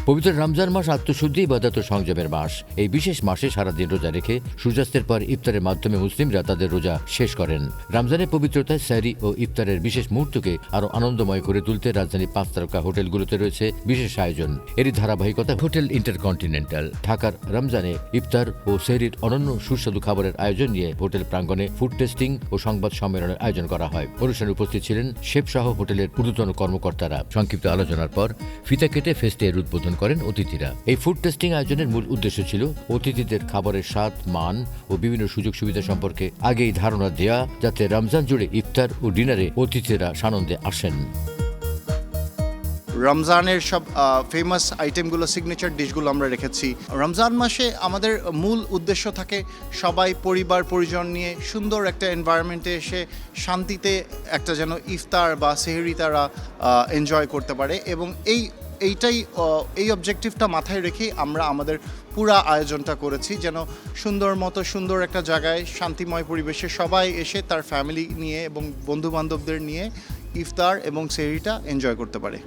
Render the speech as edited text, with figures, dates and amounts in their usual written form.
পবিত্র রমজান মাস আত্মশুদ্ধি, ইবাদত ও সংযমের মাস। এই বিশেষ মাসে সারাদিন রোজা রেখে সূর্যাস্তের পর ইফতারের মাধ্যমে মুসলিমরা তাদের রোজা শেষ করেন। রমজানের পবিত্রতায় সাহরি ও ইফতারের বিশেষ মুহূর্তকে আরও আনন্দময় করে তুলতে রাজধানীর 5 তারকা হোটেলগুলোতে রয়েছে বিশেষ আয়োজন। এরই ধারাবাহিকতা হোটেল ইন্টারকন্টিনেন্টাল ঢাকার রমজানে ইফতার ও সেহরির অনন্য সুস্বাদু খাবারের আয়োজন নিয়ে হোটেল প্রাঙ্গণে ফুড টেস্টিং ও সংবাদ সম্মেলনের আয়োজন করা হয়। অনুষ্ঠানে উপস্থিত ছিলেন শেফ সহ হোটেলের ঊর্ধ্বতন কর্মকর্তারা। সংক্ষিপ্ত আলোচনার পর ফিতা কেটে ফেস্টের উদ্বোধন করেন অতিথিরা। এই ফুড টেস্টিং আয়োজনের মূল উদ্দেশ্য ছিল অতিথিদের খাবারের স্বাদ, মান ও বিভিন্ন সুযোগ সুবিধা সম্পর্কে আগেই ধারণা দেয়া, যাতে রমজান জুড়ে ইফতার ও ডিনারে অতিথিরা সানন্দে আসেন। রমজানের সব ফেমাস আইটেমগুলো, সিগনেচার ডিশগুলো আমরা রেখেছি। রমজান মাসে আমাদের মূল উদ্দেশ্য থাকে সবাই পরিবার পরিজন নিয়ে সুন্দর একটা এনভায়রনমেন্টে এসে শান্তিতে একটা যেন ইফতার বা সেহরি তারা এনজয় করতে পারে, এবং এই অবজেক্টিভটা মাথায় রেখেই আমরা আমাদের পুরা আয়োজনটা করেছি, যেন সুন্দর একটা জায়গায় শান্তিময় পরিবেশে সবাই এসে তার ফ্যামিলি নিয়ে এবং বন্ধু বান্ধবদের নিয়ে ইফতার এবং সেহরিটা এনজয় করতে পারে।